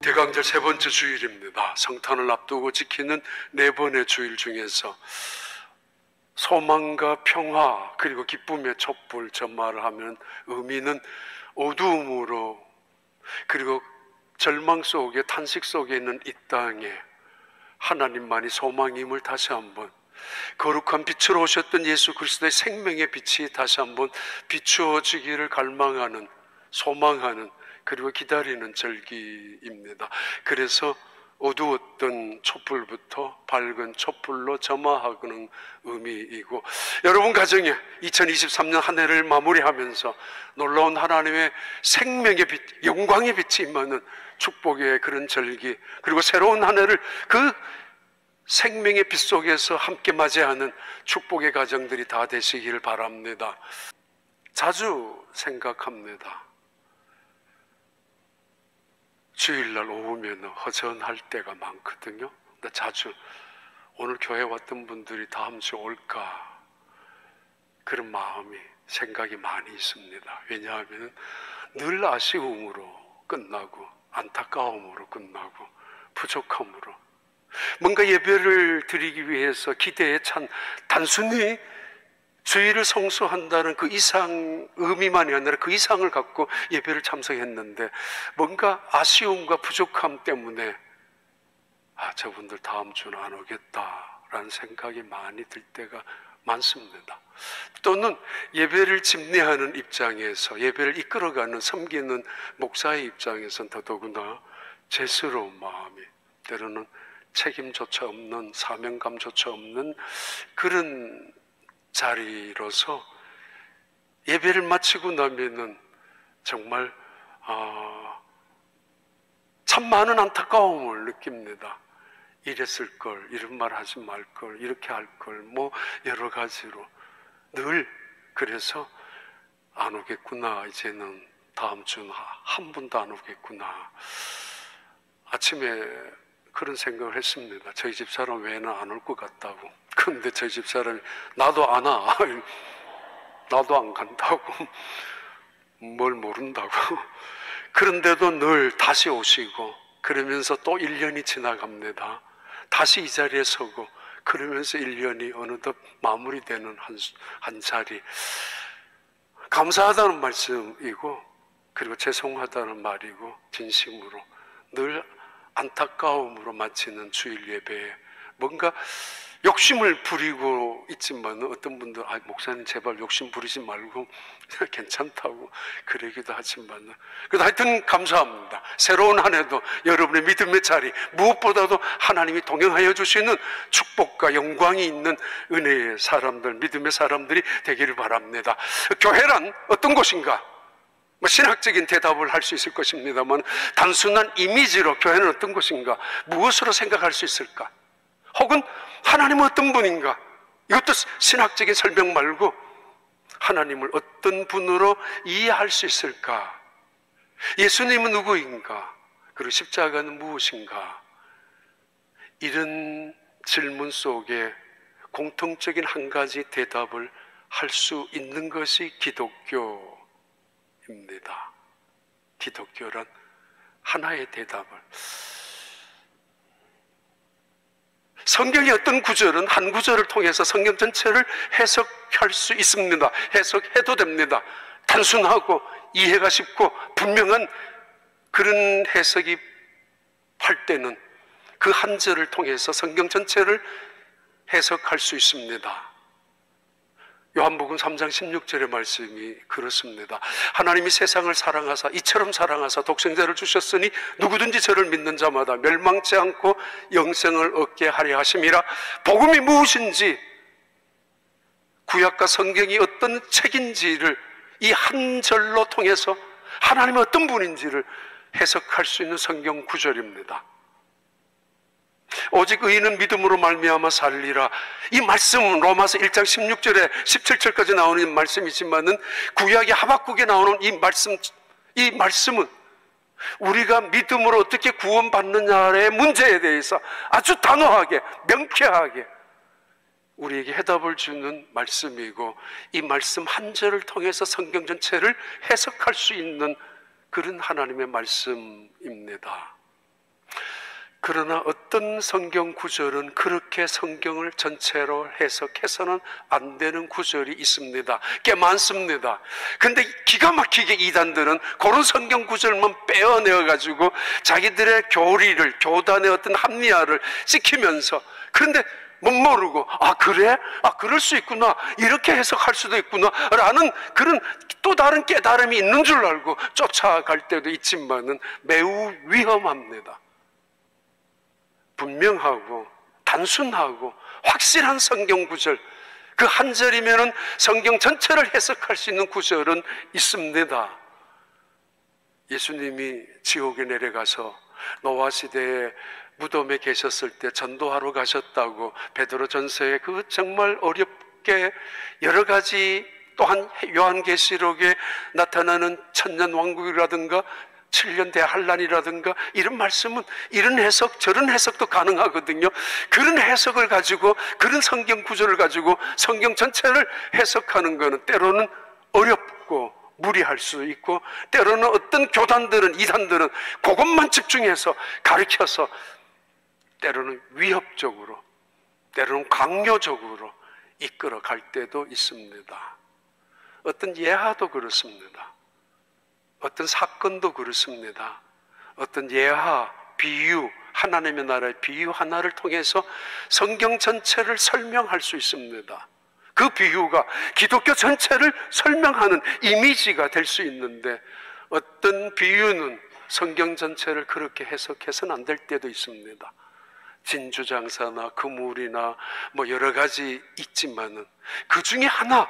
대강절 세 번째 주일입니다. 성탄을 앞두고 지키는 네 번의 주일 중에서 소망과 평화 그리고 기쁨의 촛불, 저 말을 하면 의미는 어두움으로 그리고 절망 속에 탄식 속에 있는 이 땅에 하나님만이 소망임을 다시 한번, 거룩한 빛으로 오셨던 예수 그리스도의 생명의 빛이 다시 한번 비추어지기를 갈망하는, 소망하는, 그리고 기다리는 절기입니다. 그래서 어두웠던 촛불부터 밝은 촛불로 점화하는 의미이고, 여러분 가정에 2023년 한 해를 마무리하면서 놀라운 하나님의 생명의 빛, 영광의 빛이 임하는 축복의 그런 절기, 그리고 새로운 한 해를 그 생명의 빛 속에서 함께 맞이하는 축복의 가정들이 다 되시기를 바랍니다. 자주 생각합니다. 주일날 오후면 허전할 때가 많거든요. 근데 자주 오늘 교회 왔던 분들이 다음 주 올까, 그런 마음이, 생각이 많이 있습니다. 왜냐하면 늘 아쉬움으로 끝나고 안타까움으로 끝나고 부족함으로, 뭔가 예배를 드리기 위해서 기대에 찬, 단순히 주일을 성수한다는 그 이상 의미만이 아니라 그 이상을 갖고 예배를 참석했는데 뭔가 아쉬움과 부족함 때문에 저분들 다음 주는 안 오겠다라는 생각이 많이 들 때가 많습니다. 또는 예배를 집례하는 입장에서, 예배를 이끌어가는, 섬기는 목사의 입장에서는 더더구나 죄스러운 마음이, 때로는 책임조차 없는, 사명감조차 없는 그런 자리로서 예배를 마치고 나면은 정말 참 많은 안타까움을 느낍니다. 이랬을 걸, 이런 말 하지 말 걸, 이렇게 할 걸, 뭐 여러 가지로 늘, 그래서 안 오겠구나, 이제는 다음 주는 한 분도 안 오겠구나. 아침에 그런 생각을 했습니다. 저희 집사람 외에는 안 올 것 같다고. 그런데 저희 집사람이 나도 안 와, 나도 안 간다고, 뭘 모른다고. 그런데도 늘 다시 오시고, 그러면서 또 1년이 지나갑니다. 다시 이 자리에 서고, 그러면서 1년이 어느덧 마무리되는 한 자리. 감사하다는 말씀이고, 그리고 죄송하다는 말이고, 진심으로 늘 안타까움으로 마치는 주일 예배에 뭔가 욕심을 부리고 있지만, 어떤 분들 목사님 제발 욕심 부리지 말고 괜찮다고 그러기도 하지만, 그래도 하여튼 감사합니다. 새로운 한 해도 여러분의 믿음의 자리, 무엇보다도 하나님이 동행하여 주시는 축복과 영광이 있는 은혜의 사람들, 믿음의 사람들이 되기를 바랍니다. 교회란 어떤 곳인가? 신학적인 대답을 할 수 있을 것입니다만, 단순한 이미지로 교회는 어떤 곳인가, 무엇으로 생각할 수 있을까? 혹은 하나님은 어떤 분인가? 이것도 신학적인 설명 말고 하나님을 어떤 분으로 이해할 수 있을까? 예수님은 누구인가? 그리고 십자가는 무엇인가? 이런 질문 속에 공통적인 한 가지 대답을 할 수 있는 것이 기독교입니다. 기독교란 하나의 대답을, 성경의 어떤 구절은 한 구절을 통해서 성경 전체를 해석할 수 있습니다. 해석해도 됩니다. 단순하고 이해가 쉽고 분명한 그런 해석이 할 때는 그 한 절을 통해서 성경 전체를 해석할 수 있습니다. 요한복음 3장 16절의 말씀이 그렇습니다. 하나님이 세상을 사랑하사 이처럼 사랑하사 독생자를 주셨으니 누구든지 저를 믿는 자마다 멸망치 않고 영생을 얻게 하려 하심이라. 복음이 무엇인지, 구약과 성경이 어떤 책인지를 이 한 절로 통해서 하나님은 어떤 분인지를 해석할 수 있는 성경 구절입니다. 오직 의인은 믿음으로 말미암아 살리라. 이 말씀은 로마서 1장 16절에 17절까지 나오는 말씀이지만은 구약의 하박국에 나오는 이 말씀은 우리가 믿음으로 어떻게 구원받느냐의 문제에 대해서 아주 단호하게, 명쾌하게 우리에게 해답을 주는 말씀이고, 이 말씀 한 절을 통해서 성경 전체를 해석할 수 있는 그런 하나님의 말씀입니다. 그러나 어떤 성경 구절은 그렇게 성경을 전체로 해석해서는 안 되는 구절이 있습니다. 꽤 많습니다. 근데 기가 막히게 이단들은 그런 성경 구절만 빼어내어가지고 자기들의 교리를, 교단의 어떤 합리화를 지키면서, 그런데 못 모르고, 아 그래? 아 그럴 수 있구나, 이렇게 해석할 수도 있구나 라는 그런 또 다른 깨달음이 있는 줄 알고 쫓아갈 때도 있지만은 매우 위험합니다. 분명하고 단순하고 확실한 성경 구절, 그 한 절이면은 성경 전체를 해석할 수 있는 구절은 있습니다. 예수님이 지옥에 내려가서 노아 시대에 무덤에 계셨을 때 전도하러 가셨다고 베드로전서에 그 정말 어렵게 여러 가지, 또한 요한계시록에 나타나는 천년왕국이라든가 7년 대환란이라든가 이런 말씀은 이런 해석 저런 해석도 가능하거든요. 그런 해석을 가지고, 그런 성경 구절을 가지고 성경 전체를 해석하는 것은 때로는 어렵고 무리할 수 있고, 때로는 어떤 교단들은, 이단들은 그것만 집중해서 가르쳐서 때로는 위협적으로, 때로는 강요적으로 이끌어 갈 때도 있습니다. 어떤 예화도 그렇습니다. 어떤 사건도 그렇습니다. 어떤 예화, 비유, 하나님의 나라의 비유 하나를 통해서 성경 전체를 설명할 수 있습니다. 그 비유가 기독교 전체를 설명하는 이미지가 될 수 있는데, 어떤 비유는 성경 전체를 그렇게 해석해서는 안 될 때도 있습니다. 진주장사나 그물이나 뭐 여러 가지 있지만은 그 중에 하나,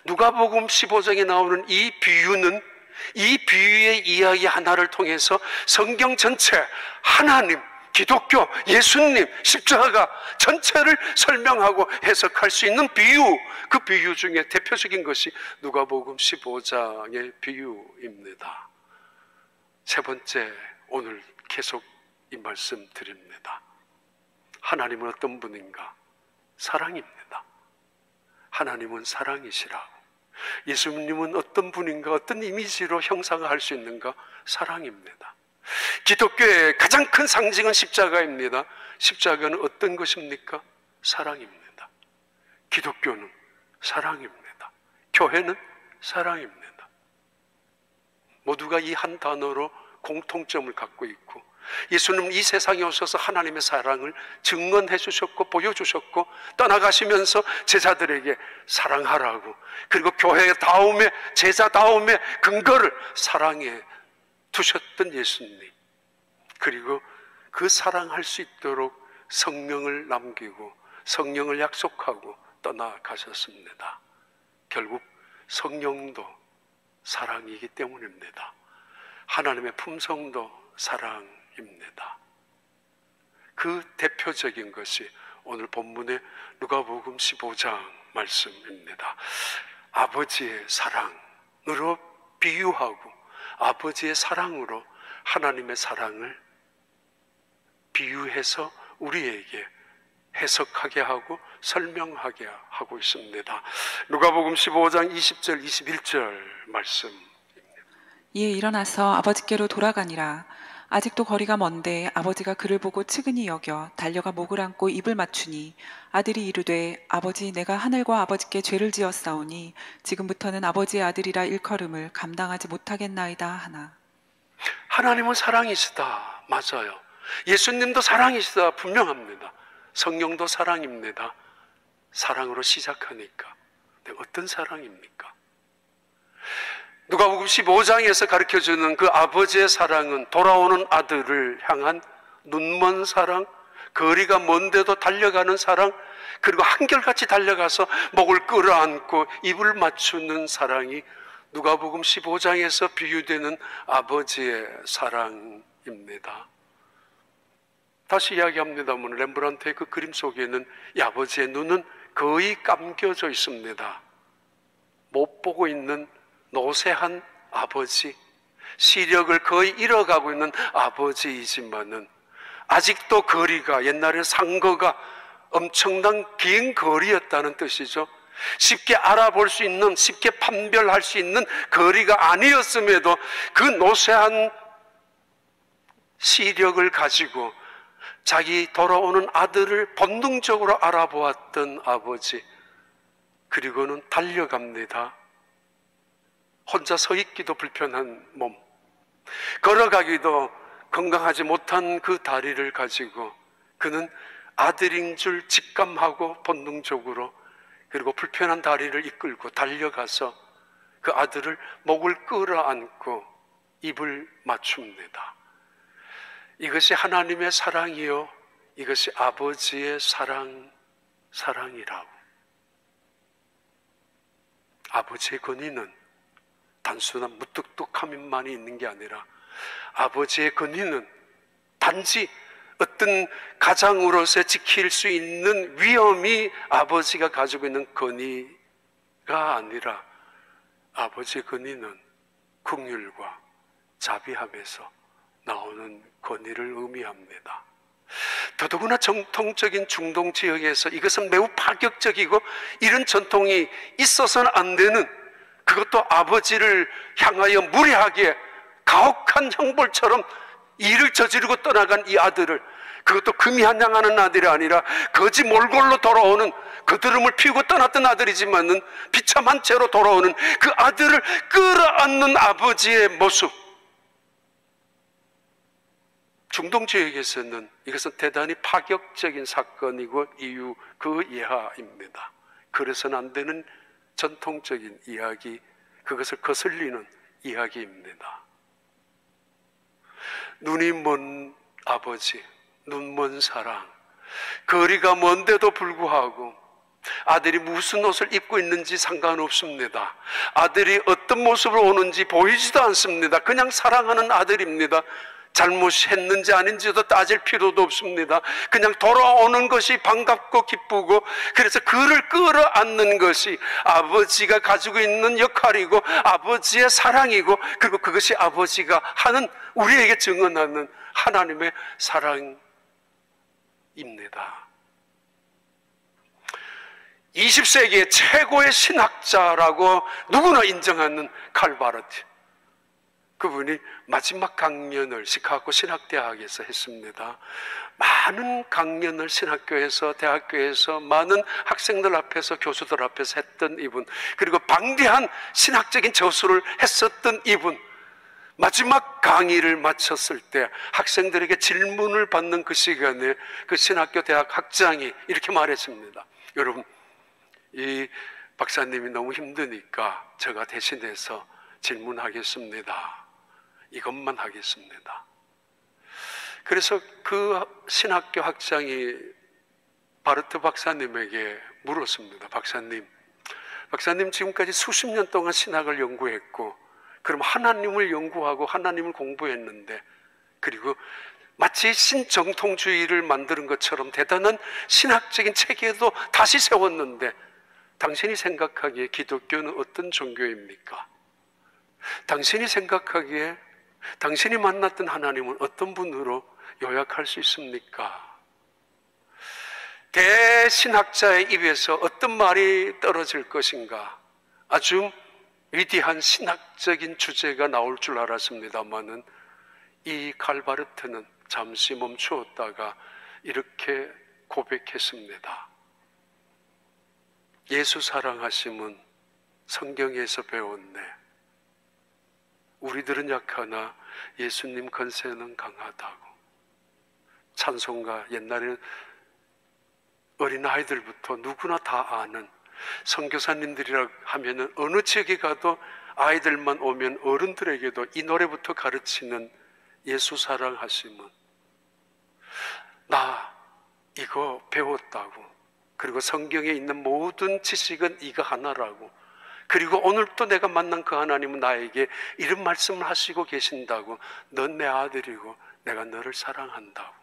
누가복음 15장에 나오는 이 비유는, 이 비유의 이야기 하나를 통해서 성경 전체, 하나님, 기독교, 예수님, 십자가 전체를 설명하고 해석할 수 있는 비유, 그 비유 중에 대표적인 것이 누가복음 15장의 비유입니다. 세 번째, 오늘 계속 이 말씀 드립니다. 하나님은 어떤 분인가? 사랑입니다. 하나님은 사랑이시라고. 예수님은 어떤 분인가? 어떤 이미지로 형상화할 수 있는가? 사랑입니다. 기독교의 가장 큰 상징은 십자가입니다. 십자가는 어떤 것입니까? 사랑입니다. 기독교는 사랑입니다. 교회는 사랑입니다. 모두가 이 한 단어로 공통점을 갖고 있고, 예수님은 이 세상에 오셔서 하나님의 사랑을 증언해 주셨고 보여주셨고, 떠나가시면서 제자들에게 사랑하라고, 그리고 교회다움의, 제자다움의 근거를 사랑에 두셨던 예수님, 그리고 그 사랑할 수 있도록 성령을 남기고 성령을 약속하고 떠나가셨습니다. 결국 성령도 사랑이기 때문입니다. 하나님의 품성도 사랑입니다. 그 대표적인 것이 오늘 본문의 누가복음 15장 말씀입니다. 아버지의 사랑으로 비유하고, 아버지의 사랑으로 하나님의 사랑을 비유해서 우리에게 해석하게 하고 설명하게 하고 있습니다. 누가복음 15장 20절 21절 말씀. 이에 일어나서 아버지께로 돌아가니라. 아직도 거리가 먼데 아버지가 그를 보고 측은히 여겨 달려가 목을 안고 입을 맞추니, 아들이 이르되 아버지, 내가 하늘과 아버지께 죄를 지었사오니 지금부터는 아버지의 아들이라 일컬음을 감당하지 못하겠나이다 하나. 하나님은 사랑이시다. 맞아요. 예수님도 사랑이시다. 분명합니다. 성령도 사랑입니다. 사랑으로 시작하니까. 근데 어떤 사랑입니까? 누가복음 15장에서 가르쳐주는 그 아버지의 사랑은 돌아오는 아들을 향한 눈먼 사랑, 거리가 먼데도 달려가는 사랑, 그리고 한결같이 달려가서 목을 끌어안고 입을 맞추는 사랑이 누가복음 15장에서 비유되는 아버지의 사랑입니다. 다시 이야기합니다만, 렘브란트의 그 그림 속에는 이 아버지의 눈은 거의 감겨져 있습니다. 못 보고 있는 노쇠한 아버지, 시력을 거의 잃어가고 있는 아버지이지만은 아직도 거리가, 옛날에 상거가 엄청난 긴 거리였다는 뜻이죠. 쉽게 알아볼 수 있는, 쉽게 판별할 수 있는 거리가 아니었음에도 그 노쇠한 시력을 가지고 자기 돌아오는 아들을 본능적으로 알아보았던 아버지, 그리고는 달려갑니다. 혼자 서 있기도 불편한 몸, 걸어가기도 건강하지 못한 그 다리를 가지고 그는 아들인 줄 직감하고 본능적으로, 그리고 불편한 다리를 이끌고 달려가서 그 아들을 목을 끌어안고 입을 맞춥니다. 이것이 하나님의 사랑이요, 이것이 아버지의 사랑이라고. 아버지의 권위는 단순한 무뚝뚝함만이 있는 게 아니라, 아버지의 권위는 단지 어떤 가장으로서 지킬 수 있는 위엄이 아버지가 가지고 있는 권위가 아니라, 아버지의 권위는 긍휼과 자비함에서 나오는 권위를 의미합니다. 더더구나 정통적인 중동 지역에서 이것은 매우 파격적이고, 이런 전통이 있어서는 안 되는, 그것도 아버지를 향하여 무례하게 가혹한 형벌처럼 일을 저지르고 떠나간 이 아들을, 그것도 금이 한양하는 아들이 아니라 거지 몰골로 돌아오는, 거드름을 피우고 떠났던 아들이지만은 비참한 채로 돌아오는 그 아들을 끌어안는 아버지의 모습, 중동 지역에서는 이것은 대단히 파격적인 사건이고 이유 그 예하입니다. 그래서는 안 되는 전통적인 이야기, 그것을 거슬리는 이야기입니다. 눈이 먼 아버지, 눈먼 사랑, 거리가 먼데도 불구하고 아들이 무슨 옷을 입고 있는지 상관없습니다. 아들이 어떤 모습으로 오는지 보이지도 않습니다. 그냥 사랑하는 아들입니다. 잘못했는지 아닌지도 따질 필요도 없습니다. 그냥 돌아오는 것이 반갑고 기쁘고, 그래서 그를 끌어안는 것이 아버지가 가지고 있는 역할이고 아버지의 사랑이고, 그리고 그것이 아버지가 하는, 우리에게 증언하는 하나님의 사랑입니다. 20세기의 최고의 신학자라고 누구나 인정하는 칼 바르트, 그분이 마지막 강연을 시카고 신학대학에서 했습니다. 많은 강연을 신학교에서, 대학교에서, 많은 학생들 앞에서, 교수들 앞에서 했던 이분, 그리고 방대한 신학적인 저술을 했었던 이분, 마지막 강의를 마쳤을 때 학생들에게 질문을 받는 그 시간에 그 신학교 대학 학장이 이렇게 말했습니다. 여러분, 이 박사님이 너무 힘드니까 제가 대신해서 질문하겠습니다. 이것만 하겠습니다. 그래서 그 신학교 학장이 바르트 박사님에게 물었습니다. 박사님 지금까지 수십 년 동안 신학을 연구했고, 그럼 하나님을 연구하고 하나님을 공부했는데, 그리고 마치 신정통주의를 만드는 것처럼 대단한 신학적인 체계도 다시 세웠는데, 당신이 생각하기에 기독교는 어떤 종교입니까? 당신이 생각하기에 당신이 만났던 하나님은 어떤 분으로 요약할 수 있습니까? 대신학자의 입에서 어떤 말이 떨어질 것인가? 아주 위대한 신학적인 주제가 나올 줄 알았습니다마는 이 칼바르트는 잠시 멈추었다가 이렇게 고백했습니다. 예수 사랑하심은 성경에서 배웠네. 우리들은 약하나 예수님 권세는 강하다고. 찬송가, 옛날에는 어린아이들부터 누구나 다 아는, 선교사님들이라 하면은 어느 지역에 가도 아이들만 오면 어른들에게도 이 노래부터 가르치는 예수 사랑하심은, 나 이거 배웠다고. 그리고 성경에 있는 모든 지식은 이거 하나라고. 그리고 오늘 또 내가 만난 그 하나님은 나에게 이런 말씀을 하시고 계신다고. 넌 내 아들이고 내가 너를 사랑한다고.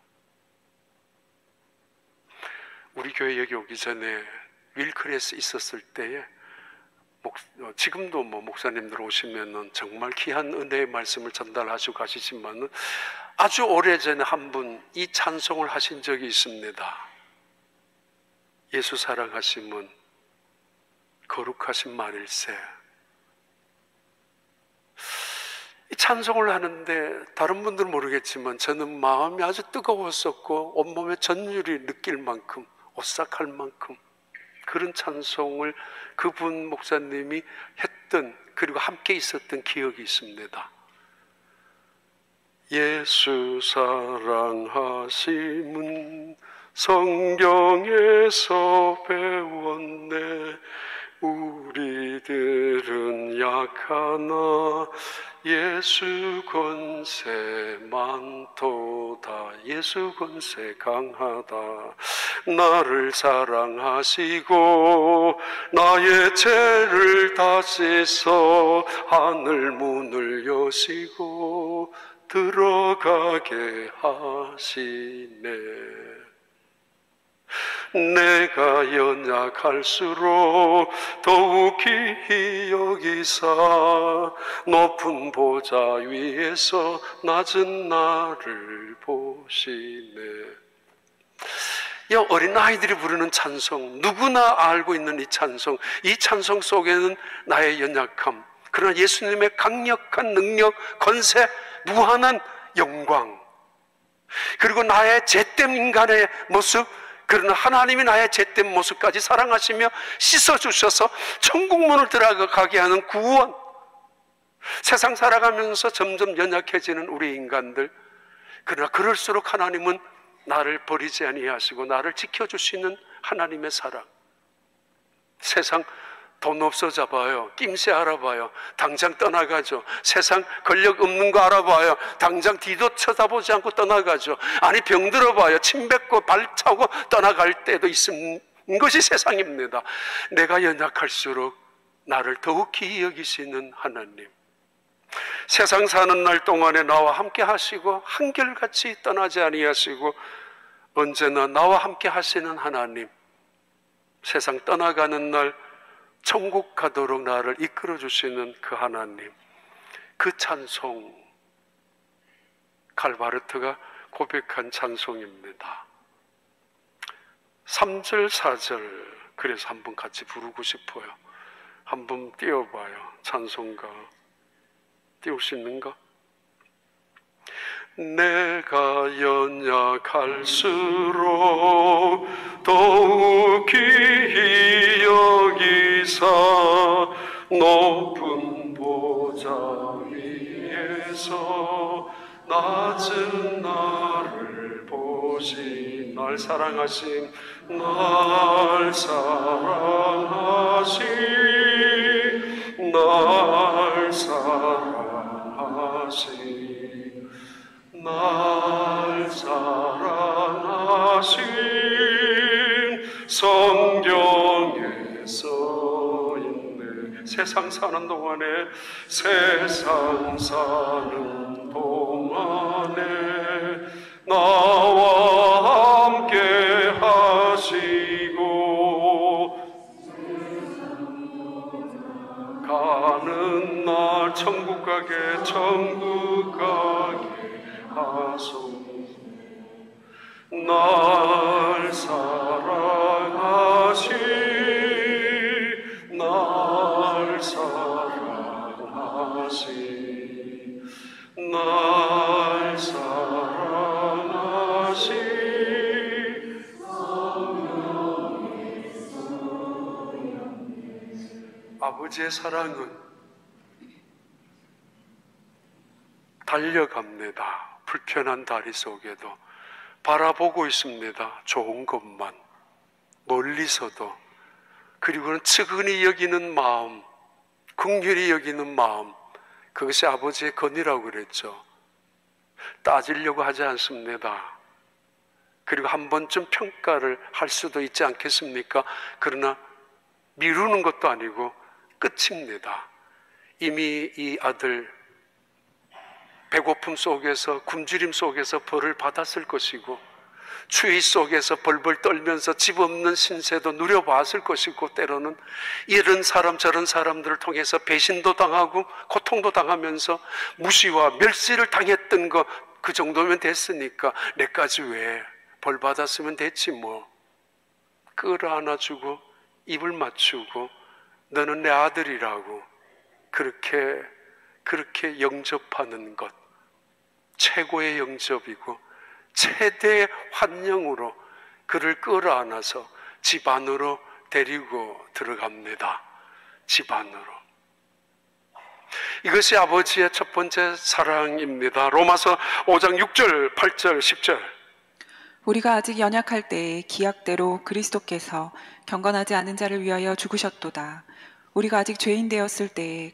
우리 교회 여기 오기 전에 윌크레스 있었을 때에 지금도 목사님들 오시면은 정말 귀한 은혜의 말씀을 전달하시고 가시지만은 아주 오래전에 한 분 이 찬송을 하신 적이 있습니다. 예수 사랑하심은 거룩하신 말일세. 찬송을 하는데 다른 분들은 모르겠지만 저는 마음이 아주 뜨거웠었고 온몸에 전율이 느낄 만큼, 오싹할 만큼 그런 찬송을 그분 목사님이 했던, 그리고 함께 있었던 기억이 있습니다. 예수 사랑하심은 성경에서 배웠네. 우리들은 약하나 예수 권세 많도다. 예수 권세 강하다. 나를 사랑하시고 나의 죄를 다 씻어 하늘 문을 여시고 들어가게 하시네. 내가 연약할수록 더욱 기히 여기사 높은 보좌 위에서 낮은 나를 보시네. 이 어린아이들이 부르는 찬송, 누구나 알고 있는 이 찬송, 이 찬송 속에는 나의 연약함, 그러나 예수님의 강력한 능력, 권세, 무한한 영광, 그리고 나의 죄된 인간의 모습, 그러나 하나님이 나의 죄된 모습까지 사랑하시며 씻어주셔서 천국문을 들어가게 하는 구원. 세상 살아가면서 점점 연약해지는 우리 인간들, 그러나 그럴수록 하나님은 나를 버리지 아니하시고 나를 지켜주시는 하나님의 사랑. 세상 돈 없어져 봐요, 낌새 알아봐요, 당장 떠나가죠. 세상 권력 없는 거 알아봐요, 당장 뒤도 쳐다보지 않고 떠나가죠. 아니 병들어 봐요, 침 뱉고 발차고 떠나갈 때도 있는 것이 세상입니다. 내가 연약할수록 나를 더욱 기이 여기시는 하나님, 세상 사는 날 동안에 나와 함께 하시고 한결같이 떠나지 아니하시고 언제나 나와 함께 하시는 하나님, 세상 떠나가는 날 천국 가도록 나를 이끌어 주시는 그 하나님, 그 찬송, 칼바르트가 고백한 찬송입니다. 3절 4절 그래서 한번 같이 부르고 싶어요. 한번 띄워봐요. 찬송가 띄울 수 있는가? 내가 연약할수록 더욱 기히 여기사 높은 보좌 위에서 낮은 나를 보시. 날 사랑하신, 날 사랑하신, 날 사랑하신, 날 사랑하신 성경에 써있네. 세상 사는 동안에, 세상 사는 동안에 나와 함께 하시고 가는 날 천국 가게, 천국 가게 하소서. 날 사랑하시, 날 사랑하시, 날 사랑하시. 아버지의 사랑은 달려갑니다. 불편한 다리 속에도 바라보고 있습니다. 좋은 것만 멀리서도. 그리고는 측은히 여기는 마음, 긍휼히 여기는 마음, 그것이 아버지의 건이라고 그랬죠. 따지려고 하지 않습니다. 그리고 한 번쯤 평가를 할 수도 있지 않겠습니까? 그러나 미루는 것도 아니고 끝입니다. 이미 이 아들 배고픔 속에서, 굶주림 속에서 벌을 받았을 것이고, 추위 속에서 벌벌 떨면서 집 없는 신세도 누려봤을 것이고, 때로는 이런 사람 저런 사람들을 통해서 배신도 당하고 고통도 당하면서 무시와 멸시를 당했던 거, 그 정도면 됐으니까 내까지 왜, 벌 받았으면 됐지 뭐. 끌어안아주고 입을 맞추고 너는 내 아들이라고 그렇게 그렇게 영접하는 것, 최고의 영접이고 최대의 환영으로 그를 끌어안아서 집 안으로 데리고 들어갑니다. 집 안으로. 이것이 아버지의 첫 번째 사랑입니다. 로마서 5장 6절, 8절, 10절. 우리가 아직 연약할 때에 기약대로 그리스도께서 경건하지 않은 자를 위하여 죽으셨도다. 우리가 아직 죄인 되었을 때에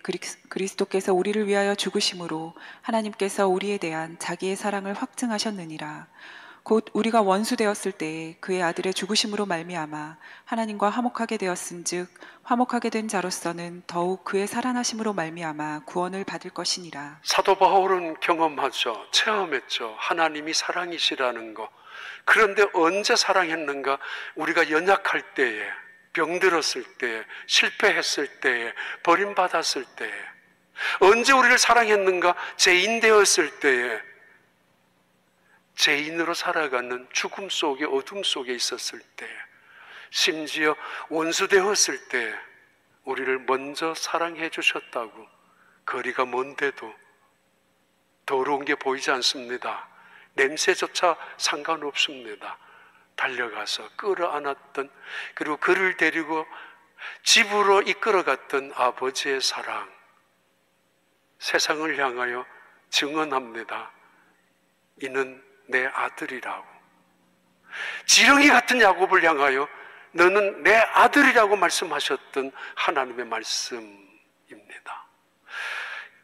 그리스도께서 우리를 위하여 죽으심으로 하나님께서 우리에 대한 자기의 사랑을 확증하셨느니라. 곧 우리가 원수 되었을 때에 그의 아들의 죽으심으로 말미암아 하나님과 화목하게 되었은즉 화목하게 된 자로서는 더욱 그의 살아나심으로 말미암아 구원을 받을 것이니라. 사도 바울은 경험하죠. 체험했죠. 하나님이 사랑이시라는 거. 그런데 언제 사랑했는가? 우리가 연약할 때에, 병들었을 때에, 실패했을 때에, 버림받았을 때에. 언제 우리를 사랑했는가? 죄인 되었을 때에, 죄인으로 살아가는 죽음 속에, 어둠 속에 있었을 때, 심지어 원수 되었을 때 우리를 먼저 사랑해 주셨다고. 거리가 먼데도 더러운 게 보이지 않습니다. 냄새조차 상관없습니다. 달려가서 끌어안았던, 그리고 그를 데리고 집으로 이끌어갔던 아버지의 사랑, 세상을 향하여 증언합니다. 이는 내 아들이라고. 지렁이 같은 야곱을 향하여 너는 내 아들이라고 말씀하셨던 하나님의 말씀입니다.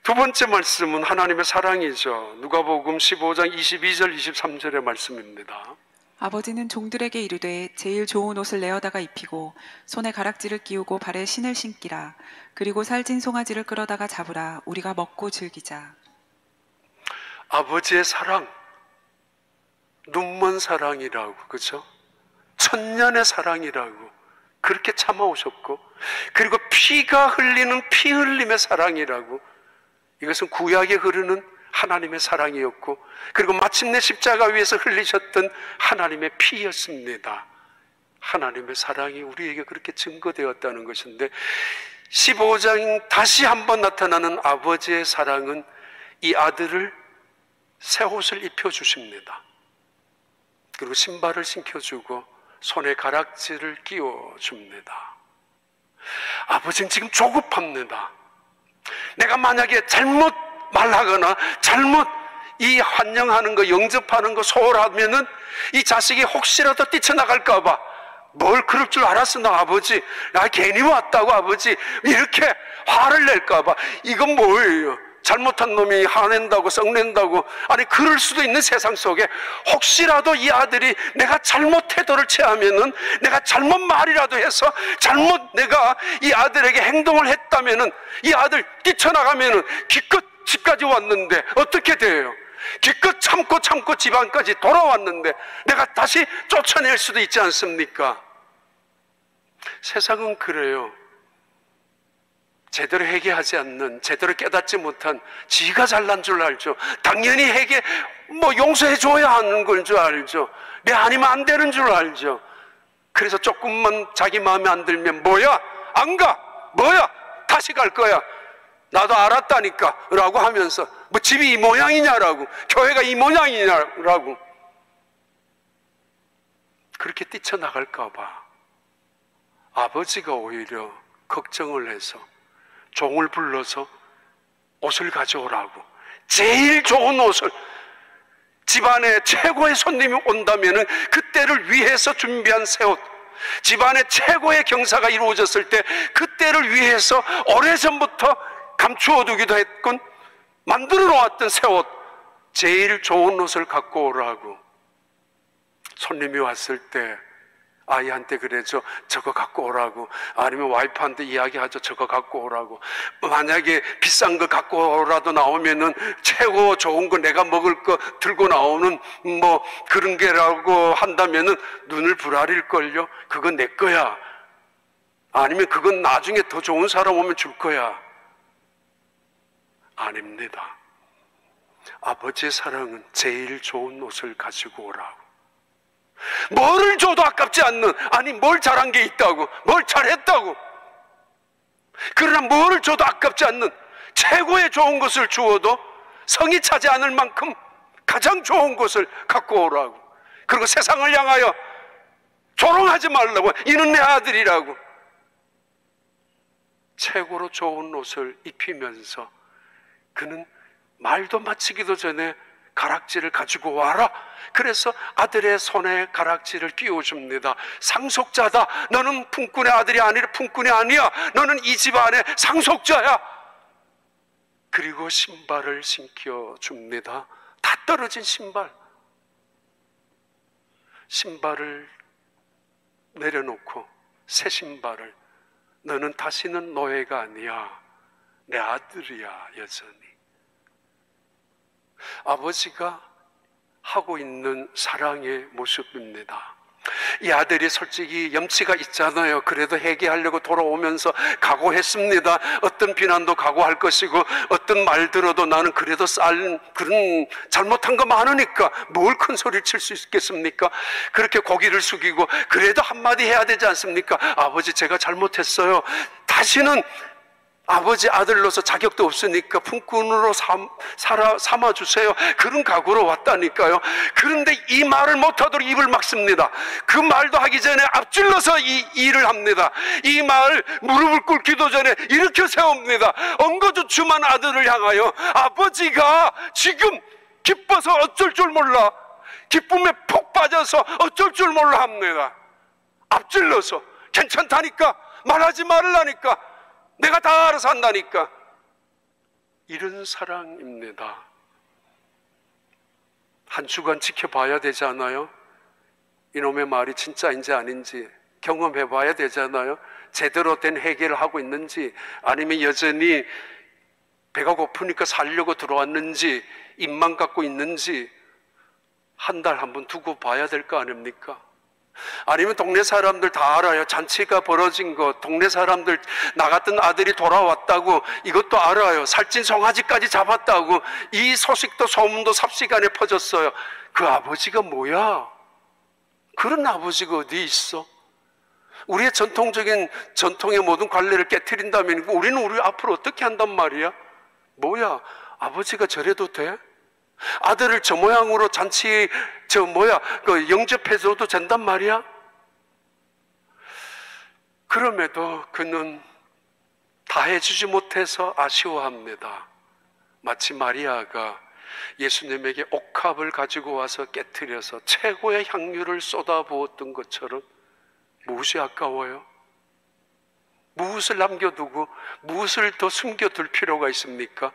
두 번째 말씀은 하나님의 사랑이죠. 누가복음 15장 22절 23절의 말씀입니다. 아버지는 종들에게 이르되 제일 좋은 옷을 내어다가 입히고 손에 가락지를 끼우고 발에 신을 신기라. 그리고 살찐 송아지를 끌어다가 잡으라. 우리가 먹고 즐기자. 아버지의 사랑, 눈먼 사랑이라고, 그렇죠? 천년의 사랑이라고 그렇게 참아오셨고, 그리고 피가 흘리는 피 흘림의 사랑이라고, 이것은 구약에 흐르는 하나님의 사랑이었고, 그리고 마침내 십자가 위에서 흘리셨던 하나님의 피였습니다. 하나님의 사랑이 우리에게 그렇게 증거되었다는 것인데, 15장 다시 한번 나타나는 아버지의 사랑은 이 아들을 새 옷을 입혀주십니다. 그리고 신발을 신겨주고 손에 가락지를 끼워줍니다. 아버지는 지금 조급합니다. 내가 만약에 잘못 말하거나 잘못 이 환영하는 거, 영접하는 거 소홀하면은 이 자식이 혹시라도 뛰쳐나갈까봐, 뭘 그럴 줄 알았어 나 아버지, 나 괜히 왔다고 아버지, 이렇게 화를 낼까봐. 이건 뭐예요? 잘못한 놈이 화낸다고 썩낸다고. 아니 그럴 수도 있는 세상 속에 혹시라도 이 아들이 내가 잘못 태도를 취하면은, 내가 잘못 말이라도 해서 잘못 내가 이 아들에게 행동을 했다면은, 이 아들 뛰쳐나가면은 기껏 집까지 왔는데 어떻게 돼요? 기껏 참고 집안까지 돌아왔는데 내가 다시 쫓아낼 수도 있지 않습니까? 세상은 그래요. 제대로 회개하지 않는, 제대로 깨닫지 못한, 지가 잘난 줄 알죠. 당연히 용서해 줘야 하는 걸 줄 알죠. 내 아니면 안 되는 줄 알죠. 그래서 조금만 자기 마음에 안 들면 뭐야? 안 가? 뭐야? 다시 갈 거야. 나도 알았다니까 라고 하면서, 뭐 집이 이 모양이냐라고, 교회가 이 모양이냐라고, 그렇게 뛰쳐나갈까 봐 아버지가 오히려 걱정을 해서 종을 불러서 옷을 가져오라고, 제일 좋은 옷을, 집안에 최고의 손님이 온다면 그때를 위해서 준비한 새 옷, 집안에 최고의 경사가 이루어졌을 때 그때를 위해서 오래전부터 감추어두기도 했건 만들어 놓았던 새 옷, 제일 좋은 옷을 갖고 오라고. 손님이 왔을 때 아이한테 그래죠. 저거 갖고 오라고. 아니면 와이프한테 이야기하죠. 저거 갖고 오라고. 만약에 비싼 거 갖고 오라도 나오면은 최고 좋은 거, 내가 먹을 거 들고 나오는 뭐 그런 게라고 한다면은 눈을 부라릴걸요. 그건 내 거야. 아니면 그건 나중에 더 좋은 사람 오면 줄 거야. 아닙니다. 아버지의 사랑은 제일 좋은 옷을 가지고 오라고. 뭐를 줘도 아깝지 않는, 아니 뭘 잘한 게 있다고, 뭘 잘했다고, 그러나 뭐를 줘도 아깝지 않는 최고의 좋은 것을 주어도 성이 차지 않을 만큼 가장 좋은 것을 갖고 오라고. 그리고 세상을 향하여 조롱하지 말라고. 이는 내 아들이라고. 최고로 좋은 옷을 입히면서 그는 말도 마치기도 전에 가락지를 가지고 와라. 그래서 아들의 손에 가락지를 끼워줍니다. 상속자다. 너는 품꾼의 아들이 아니라 품꾼이 아니야. 너는 이 집안의 상속자야. 그리고 신발을 신겨줍니다. 다 떨어진 신발을 내려놓고 새 신발을. 너는 다시는 노예가 아니야. 내 아들이야 여전히. 아버지가 하고 있는 사랑의 모습입니다. 이 아들이 솔직히 염치가 있잖아요. 그래도 회개하려고 돌아오면서 각오했습니다. 어떤 비난도 각오할 것이고 어떤 말 들어도 나는 그래도 그런 잘못한 거 많으니까 뭘 큰 소리를 칠 수 있겠습니까? 그렇게 고개를 숙이고 그래도 한마디 해야 되지 않습니까? 아버지 제가 잘못했어요. 다시는 아버지 아들로서 자격도 없으니까 품꾼으로 삼아주세요. 그런 각오로 왔다니까요. 그런데 이 말을 못하도록 입을 막습니다. 그 말도 하기 전에 앞질러서 이 일을 합니다. 이 말 무릎을 꿇기도 전에 일으켜 세웁니다. 엉거주춤한 아들을 향하여 아버지가 지금 기뻐서 어쩔 줄 몰라, 기쁨에 푹 빠져서 어쩔 줄 몰라 합니다. 앞질러서 괜찮다니까, 말하지 말라니까, 내가 다 알아서 한다니까. 이런 사랑입니다. 한 주간 지켜봐야 되잖아요. 이놈의 말이 진짜인지 아닌지 경험해 봐야 되잖아요. 제대로 된 해결을 하고 있는지, 아니면 여전히 배가 고프니까 살려고 들어왔는지, 입만 갖고 있는지 한 달 한 번 두고 봐야 될 거 아닙니까? 아니면 동네 사람들 다 알아요. 잔치가 벌어진 거, 동네 사람들 나 같은 아들이 돌아왔다고 이것도 알아요. 살찐 송아지까지 잡았다고 이 소식도 소문도 삽시간에 퍼졌어요. 그 아버지가 뭐야? 그런 아버지가 어디 있어? 우리의 전통의 모든 관례를 깨트린다면 우리는 우리 앞으로 어떻게 한단 말이야? 뭐야? 아버지가 저래도 돼? 아들을 저 모양으로 잔치 영접해줘도 된단 말이야? 그럼에도 그는 다 해주지 못해서 아쉬워합니다. 마치 마리아가 예수님에게 옥합을 가지고 와서 깨트려서 최고의 향유를 쏟아부었던 것처럼. 무엇이 아까워요? 무엇을 남겨두고 무엇을 더 숨겨둘 필요가 있습니까?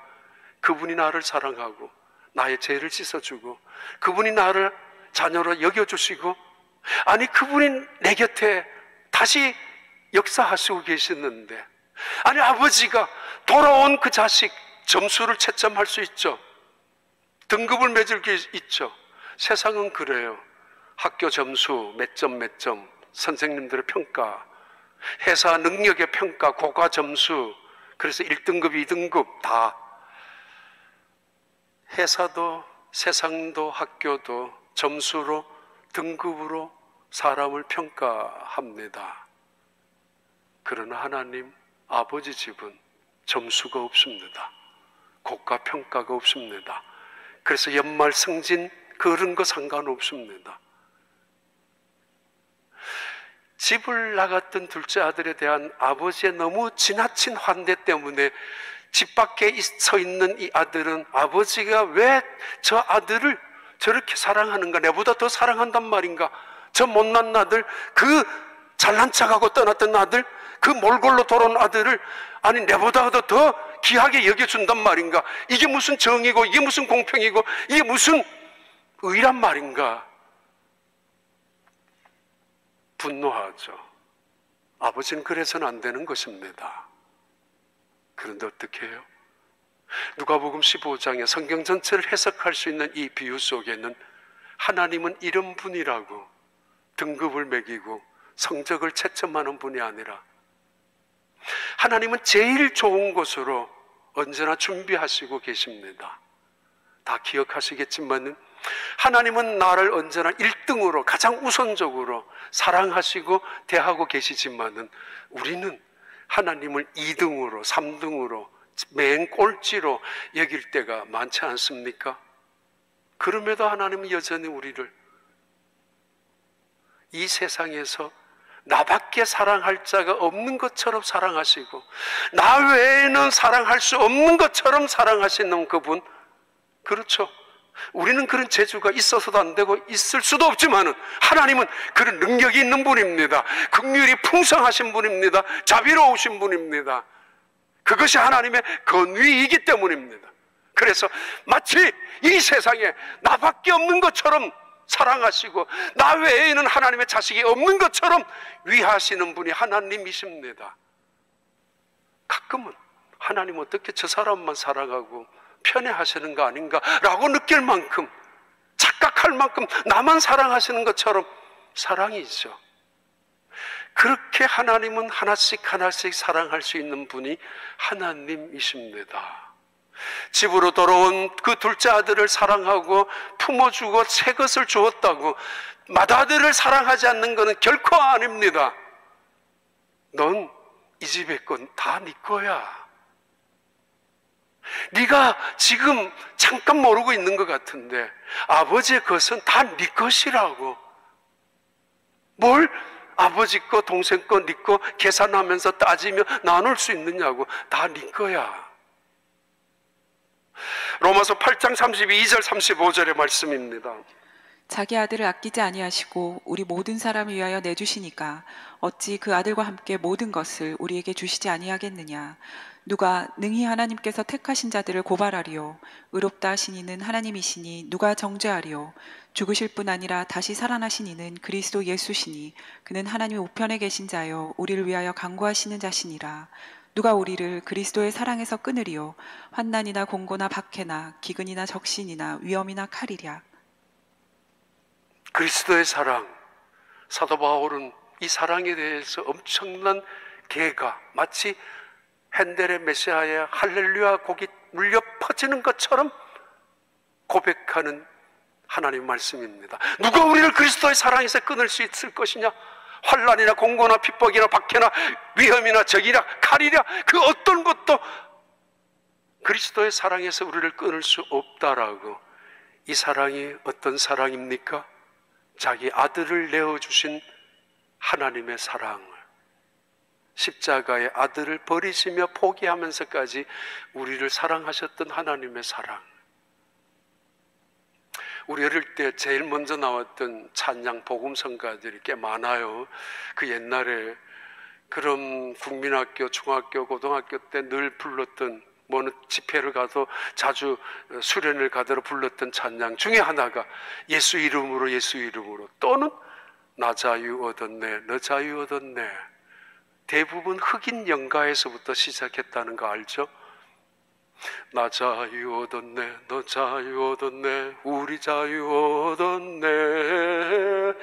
그분이 나를 사랑하고 나의 죄를 씻어주고, 그분이 나를 자녀로 여겨주시고, 아니 그분이 내 곁에 다시 역사하시고 계시는데, 아니 아버지가 돌아온 그 자식 점수를 채점할 수 있죠. 등급을 매길 수 있죠. 세상은 그래요. 학교 점수 몇 점, 선생님들의 평가, 회사 능력의 평가, 고과 점수, 그래서 1등급, 2등급 다. 회사도 세상도 학교도 점수로, 등급으로 사람을 평가합니다. 그러나 하나님 아버지 집은 점수가 없습니다. 고가 평가가 없습니다. 그래서 연말 승진 그런 거 상관없습니다. 집을 나갔던 둘째 아들에 대한 아버지의 너무 지나친 환대 때문에 집 밖에 서 있는 이 아들은 아버지가 왜 저 아들을 저렇게 사랑하는가, 내보다 더 사랑한단 말인가, 저 못난 아들, 그 잘난 척하고 떠났던 아들, 그 몰골로 돌아온 아들을 아니 내보다도 더 귀하게 여겨준단 말인가, 이게 무슨 정의고 이게 무슨 공평이고 이게 무슨 의란 말인가. 분노하죠. 아버지는 그래서는 안 되는 것입니다. 그런데 어떻게 해요? 누가복음 15장에 성경 전체를 해석할 수 있는 이 비유 속에는 하나님은 이런 분이라고 등급을 매기고 성적을 채점하는 분이 아니라 하나님은 제일 좋은 것으로 언제나 준비하시고 계십니다. 다 기억하시겠지만 하나님은 나를 언제나 1등으로 가장 우선적으로 사랑하시고 대하고 계시지만은 우리는 하나님을 2등으로 3등으로 맹꼴찌로 여길 때가 많지 않습니까? 그럼에도 하나님은 여전히 우리를 이 세상에서 나밖에 사랑할 자가 없는 것처럼 사랑하시고 나 외에는 사랑할 수 없는 것처럼 사랑하시는 그분, 그렇죠. 우리는 그런 재주가 있어서도 안 되고 있을 수도 없지만은 하나님은 그런 능력이 있는 분입니다. 긍휼이 풍성하신 분입니다. 자비로우신 분입니다. 그것이 하나님의 권위이기 때문입니다. 그래서 마치 이 세상에 나밖에 없는 것처럼 사랑하시고 나 외에는 하나님의 자식이 없는 것처럼 위하시는 분이 하나님이십니다. 가끔은 하나님 어떻게 저 사람만 사랑하고 편애하시는 거 아닌가라고 느낄 만큼, 착각할 만큼 나만 사랑하시는 것처럼 사랑이죠. 그렇게 하나님은 하나씩 하나씩 사랑할 수 있는 분이 하나님이십니다. 집으로 돌아온 그 둘째 아들을 사랑하고 품어주고 새 것을 주었다고 맏아들을 사랑하지 않는 것은 결코 아닙니다. 넌 이 집의 건 다 네 거야. 네가 지금 잠깐 모르고 있는 것 같은데 아버지의 것은 다 네 것이라고. 뭘 아버지 거, 동생 거, 네 거 계산하면서 따지며 나눌 수 있느냐고. 다 네 거야. 로마서 8장 32절 35절의 말씀입니다. 자기 아들을 아끼지 아니하시고 우리 모든 사람을 위하여 내주시니까 어찌 그 아들과 함께 모든 것을 우리에게 주시지 아니하겠느냐. 누가 능히 하나님께서 택하신 자들을 고발하리요. 의롭다 하신 이는 하나님이시니 누가 정죄하리요. 죽으실 뿐 아니라 다시 살아나신 이는 그리스도 예수시니 그는 하나님 우편에 계신 자요 우리를 위하여 간구하시는 자시니라. 누가 우리를 그리스도의 사랑에서 끊으리요. 환난이나 공고나 박해나 기근이나 적신이나 위험이나 칼이랴. 그리스도의 사랑, 사도 바울은 이 사랑에 대해서 엄청난 개가 마치 핸델의 메시아의 할렐루야 곡이 울려 퍼지는 것처럼 고백하는 하나님 말씀입니다. 누가 우리를 그리스도의 사랑에서 끊을 수 있을 것이냐? 환난이나 공고나 핍박이나 박해나 위험이나 적이나 칼이나 그 어떤 것도 그리스도의 사랑에서 우리를 끊을 수 없다라고. 이 사랑이 어떤 사랑입니까? 자기 아들을 내어주신 하나님의 사랑을, 십자가의 아들을 버리시며 포기하면서까지 우리를 사랑하셨던 하나님의 사랑. 우리 어릴 때 제일 먼저 나왔던 찬양 복음성가들이 꽤 많아요. 그 옛날에 그럼 국민학교, 중학교, 고등학교 때 늘 불렀던, 뭐는 집회를 가도 자주 수련을 가더라 불렀던 찬양 중에 하나가 예수 이름으로 예수 이름으로, 또는 나 자유 얻었네 너 자유 얻었네. 대부분 흑인 연가에서부터 시작했다는 거 알죠? 나 자유 얻었네 너 자유 얻었네 우리 자유 얻었네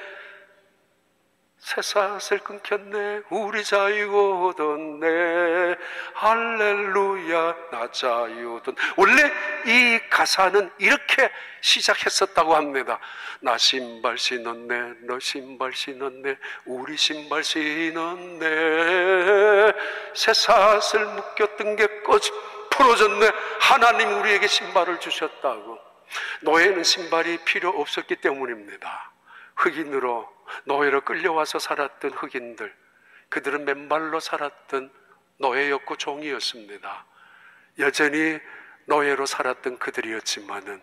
쇠사슬 끊겼네 우리 자유 얻었네 할렐루야 나 자유 얻었네. 원래 이 가사는 이렇게 시작했었다고 합니다. 나 신발 신었네 너 신발 신었네 우리 신발 신었네 쇠사슬 묶였던 게 풀어졌네 하나님 우리에게 신발을 주셨다고. 노예는 신발이 필요 없었기 때문입니다. 흑인으로 노예로 끌려와서 살았던 흑인들, 그들은 맨발로 살았던 노예였고 종이었습니다. 여전히 노예로 살았던 그들이었지만은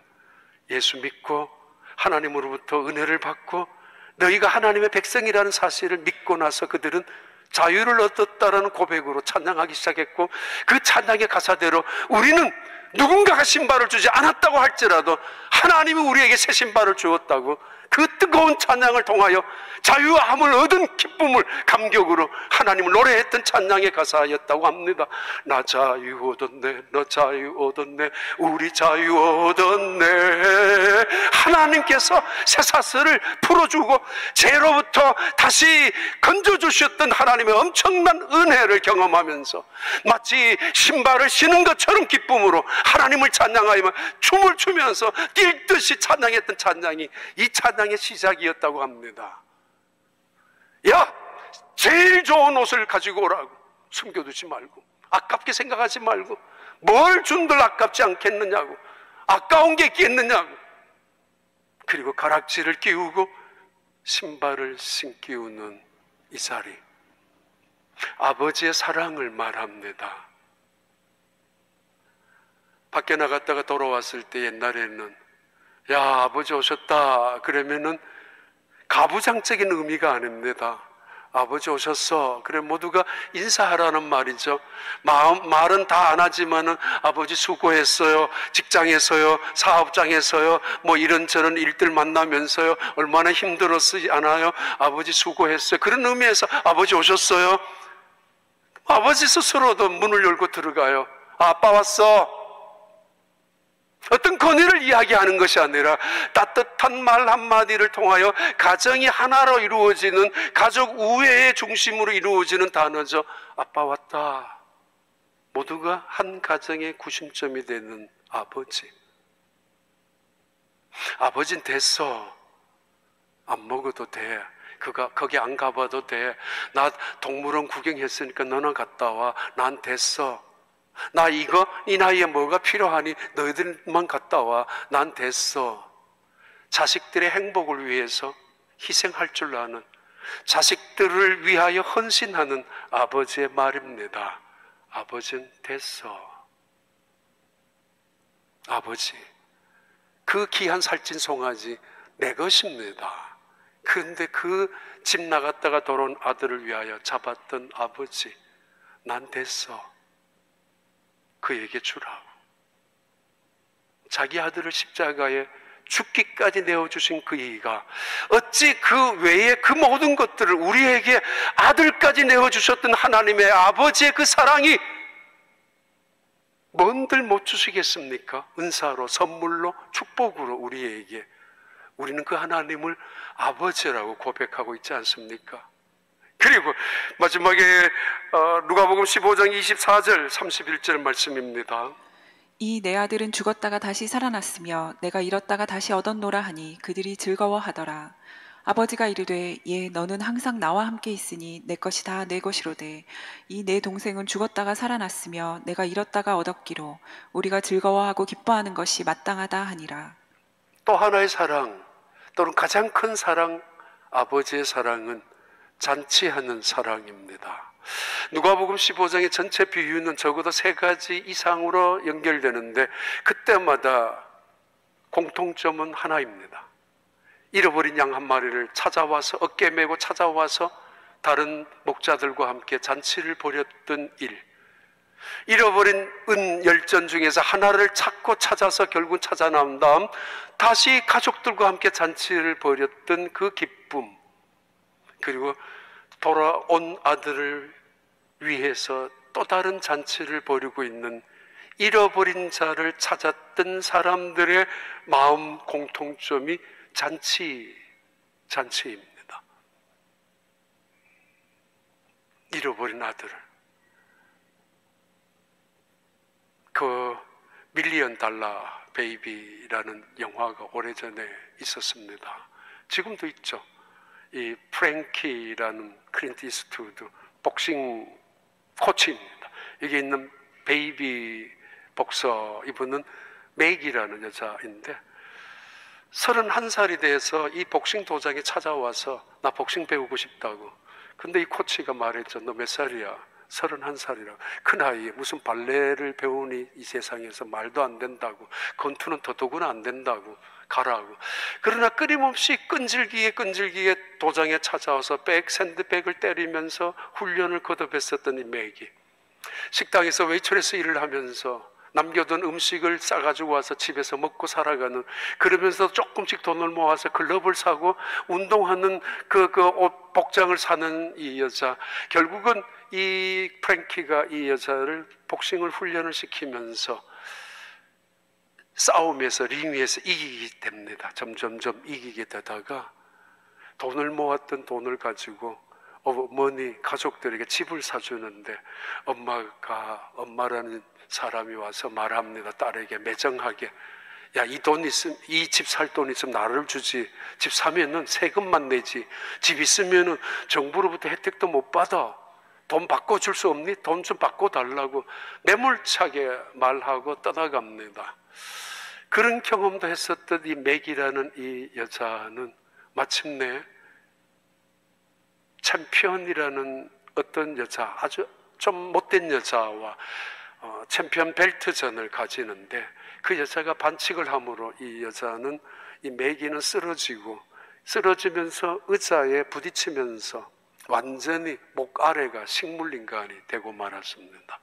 예수 믿고 하나님으로부터 은혜를 받고 너희가 하나님의 백성이라는 사실을 믿고 나서 그들은 자유를 얻었다라는 고백으로 찬양하기 시작했고, 그 찬양의 가사대로 우리는 누군가가 신발을 주지 않았다고 할지라도 하나님이 우리에게 새 신발을 주었다고, 그 뜨거운 찬양을 통하여 자유함을 얻은 기쁨을 감격으로 하나님을 노래했던 찬양의 가사였다고 합니다. 나 자유 얻었네 너 자유 얻었네 우리 자유 얻었네. 하나님께서 쇠사슬을 풀어주고 죄로부터 다시 건져주셨던 하나님의 엄청난 은혜를 경험하면서 마치 신발을 신은 것처럼 기쁨으로 하나님을 찬양하며 춤을 추면서 뛸 듯이 찬양했던 찬양이 이 찬양의 시작이었다고 합니다. 야, 제일 좋은 옷을 가지고 오라고. 숨겨두지 말고, 아깝게 생각하지 말고, 뭘 준들 아깝지 않겠느냐고, 아까운 게 있겠느냐고. 그리고 가락지를 끼우고 신발을 신기우는 이 자리, 아버지의 사랑을 말합니다. 밖에 나갔다가 돌아왔을 때 옛날에는 야, 아버지 오셨다 그러면은 가부장적인 의미가 아닙니다. 아버지 오셨어. 그래 모두가 인사하라는 말이죠. 말은 다 안 하지만은 아버지 수고했어요. 직장에서요, 사업장에서요, 뭐 이런저런 일들 만나면서요, 얼마나 힘들었지 않아요? 아버지 수고했어요. 그런 의미에서 아버지 오셨어요. 아버지 스스로도 문을 열고 들어가요. 아빠 왔어. 어떤 권위를 이야기하는 것이 아니라 따뜻한 말 한마디를 통하여 가정이 하나로 이루어지는, 가족 우애의 중심으로 이루어지는 단어죠. 아빠 왔다. 모두가 한 가정의 구심점이 되는 아버지. 아버진 됐어. 안 먹어도 돼. 거기 안 가봐도 돼. 나 동물원 구경했으니까 너는 갔다 와. 난 됐어. 나 이 나이에 뭐가 필요하니 너희들만 갔다 와. 난 됐어. 자식들의 행복을 위해서 희생할 줄 아는, 자식들을 위하여 헌신하는 아버지의 말입니다. 아버지는 됐어. 아버지, 그 귀한 살찐 송아지 내 것입니다. 그런데 그 집 나갔다가 돌아온 아들을 위하여 잡았던 아버지, 난 됐어. 그에게 주라고. 자기 아들을 십자가에 죽기까지 내어주신 그 이가 어찌 그 외에 그 모든 것들을 우리에게 아들까지 내어주셨던 하나님의 아버지의 그 사랑이 뭔들 못 주시겠습니까? 은사로, 선물로, 축복으로 우리에게. 우리는 그 하나님을 아버지라고 고백하고 있지 않습니까? 그리고 마지막에 누가복음 15장 24절 31절 말씀입니다. 이 내 아들은 죽었다가 다시 살아났으며 내가 잃었다가 다시 얻었노라 하니 그들이 즐거워하더라. 아버지가 이르되 예 너는 항상 나와 함께 있으니 내 것이 다 내 것이로되 이 내 동생은 죽었다가 살아났으며 내가 잃었다가 얻었기로 우리가 즐거워하고 기뻐하는 것이 마땅하다 하니라. 또 하나의 사랑, 또는 가장 큰 사랑, 아버지의 사랑은 잔치하는 사랑입니다. 누가복음 15장의 전체 비유는 적어도 3가지 이상으로 연결되는데 그때마다 공통점은 하나입니다. 잃어버린 양 한 마리를 찾아와서 어깨 메고 찾아와서 다른 목자들과 함께 잔치를 벌였던 일, 잃어버린 은 10전 중에서 하나를 찾고 찾아서 결국 찾아 나온 다음 다시 가족들과 함께 잔치를 벌였던 그 기쁨, 그리고 돌아온 아들을 위해서 또 다른 잔치를 벌이고 있는 잃어버린 자를 찾았던 사람들의 마음 공통점이 잔치입니다. 잃어버린 아들을, 그 밀리언 달러 베이비라는 영화가 오래전에 있었습니다. 지금도 있죠. 이 프랭키라는 클린트 이스트우드 복싱 코치입니다. 여기 있는 베이비 복서, 이분은 맥이라는 여자인데 31살이 돼서 이 복싱 도장에 찾아와서 나 복싱 배우고 싶다고. 근데 이 코치가 말했죠. 너 몇 살이야? 31살이라고. 그 나이에 무슨 발레를 배우니 이 세상에서 말도 안 된다고. 권투는 더더구나 안 된다고. 가라고. 그러나 끊임없이 끈질기게 도장에 찾아와서 샌드백을 때리면서 훈련을 거듭했었던 이 맥이 식당에서 웨이트레스 일을 하면서 남겨둔 음식을 싸가지고 와서 집에서 먹고 살아가는, 그러면서 조금씩 돈을 모아서 글러브를 사고 운동하는 그 옷 복장을 사는 이 여자, 결국은 이 프랭키가 이 여자를 복싱을 훈련을 시키면서 싸움에서 링 위에서 이기게 됩니다. 점점점 이기게 되다가 돈을 모았던 돈을 가지고 어머니 가족들에게 집을 사주는데 엄마라는 사람이 와서 말합니다. 딸에게 매정하게, 야, 이 돈 있으면, 이 집 살 돈 있으면 나를 주지. 집 사면은 세금만 내지. 집 있으면은 정부로부터 혜택도 못 받아. 돈 바꿔줄 수 없니? 돈 좀 바꿔달라고 매몰차게 말하고 떠나갑니다. 그런 경험도 했었던 이 맥이라는 이 여자는 마침내 챔피언이라는 어떤 여자, 아주 좀 못된 여자와 챔피언 벨트전을 가지는데, 그 여자가 반칙을 함으로 이 여자는, 이 맥이는 쓰러지면서 의자에 부딪히면서 완전히 목 아래가 식물인간이 되고 말았습니다.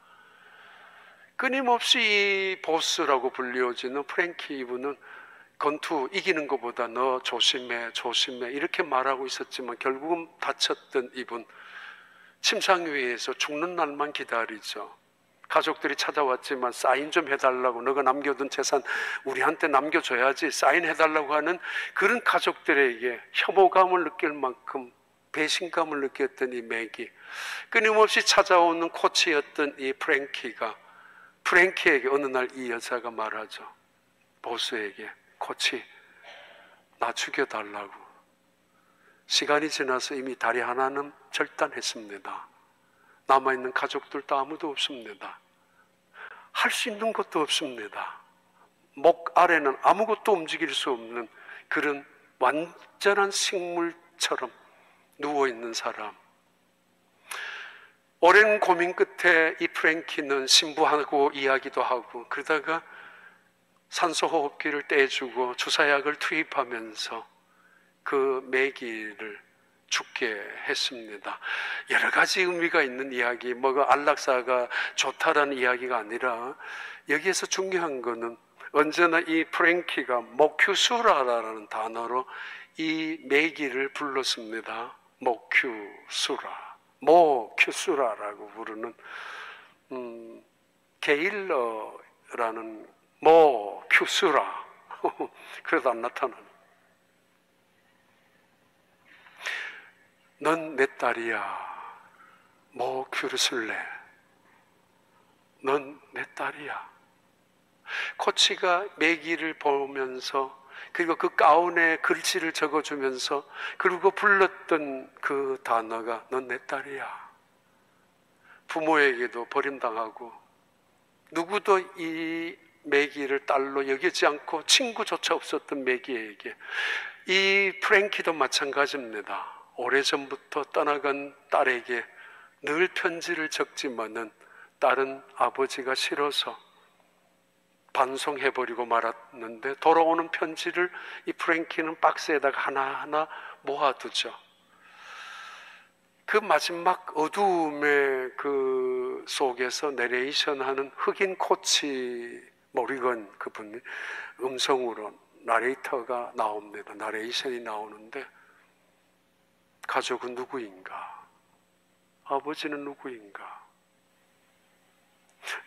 끊임없이 이 보스라고 불리워지는 프랭키 이브는 건투 이기는 것보다 너 조심해 조심해 이렇게 말하고 있었지만, 결국은 다쳤던 이분 침상위에서 죽는 날만 기다리죠. 가족들이 찾아왔지만 사인 좀 해달라고, 너가 남겨둔 재산 우리한테 남겨줘야지 사인해달라고 하는 그런 가족들에게 혐오감을 느낄 만큼 배신감을 느꼈던 이 맥이, 끊임없이 찾아오는 코치였던 이 프랭키에게 어느 날 이 여자가 말하죠. 보스에게, 코치 나 죽여달라고. 시간이 지나서 이미 다리 하나는 절단했습니다. 남아있는 가족들도 아무도 없습니다. 할 수 있는 것도 없습니다. 목 아래는 아무것도 움직일 수 없는 그런 완전한 식물처럼 누워있는 사람. 오랜 고민 끝에 이 프랭키는 신부하고 이야기도 하고, 그러다가 산소호흡기를 떼주고 주사약을 투입하면서 그 매기를 죽게 했습니다. 여러 가지 의미가 있는 이야기, 뭐가 안락사가 좋다라는 이야기가 아니라, 여기에서 중요한 거는 언제나 이 프랭키가 모큐수라라는 단어로 이 매기를 불렀습니다. 모큐수라라고 부르는 게일러라는 모큐수라. 그래도 안 나타나는. 넌 내 딸이야. 모큐르술레. 넌 내 딸이야. 코치가 매기를 보면서, 그리고 그 가운에 글씨를 적어주면서, 그리고 불렀던 그 단어가 넌 내 딸이야. 부모에게도 버림당하고 누구도 이 매기를 딸로 여기지 않고 친구조차 없었던 매기에게, 이 프랭키도 마찬가지입니다. 오래전부터 떠나간 딸에게 늘 편지를 적지만은 딸은 아버지가 싫어서 반송해버리고 말았는데, 돌아오는 편지를 이 프랭키는 박스에다가 하나하나 모아두죠. 그 마지막 어두움의 그 속에서 내레이션하는 흑인 코치 모리건 그분이 음성으로 나레이터가 나옵니다. 나레이션이 나오는데, 가족은 누구인가? 아버지는 누구인가?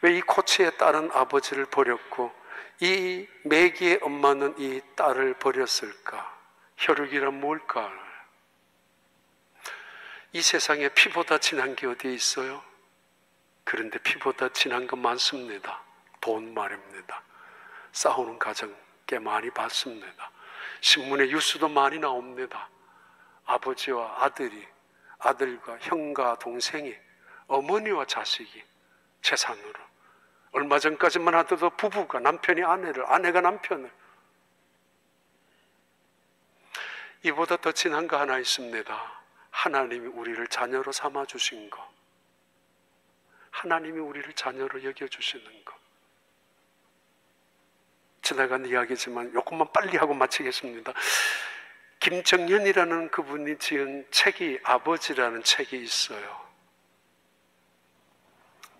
왜 이 코치의 딸은 아버지를 버렸고 이 매기의 엄마는 이 딸을 버렸을까? 혈육이란 뭘까? 이 세상에 피보다 진한 게 어디 있어요? 그런데 피보다 진한 건 많습니다. 돈 말입니다. 싸우는 가정 꽤 많이 봤습니다. 신문에 뉴스도 많이 나옵니다. 아버지와 아들이, 아들과 형과 동생이, 어머니와 자식이 재산으로, 얼마 전까지만 하더라도 부부가 남편이 아내를, 아내가 남편을. 이보다 더 진한 거 하나 있습니다. 하나님이 우리를 자녀로 삼아주신 거, 하나님이 우리를 자녀로 여겨주시는 거. 지나간 이야기지만 조금만 빨리 하고 마치겠습니다. 김정현이라는 그분이 지은 책이, 아버지라는 책이 있어요.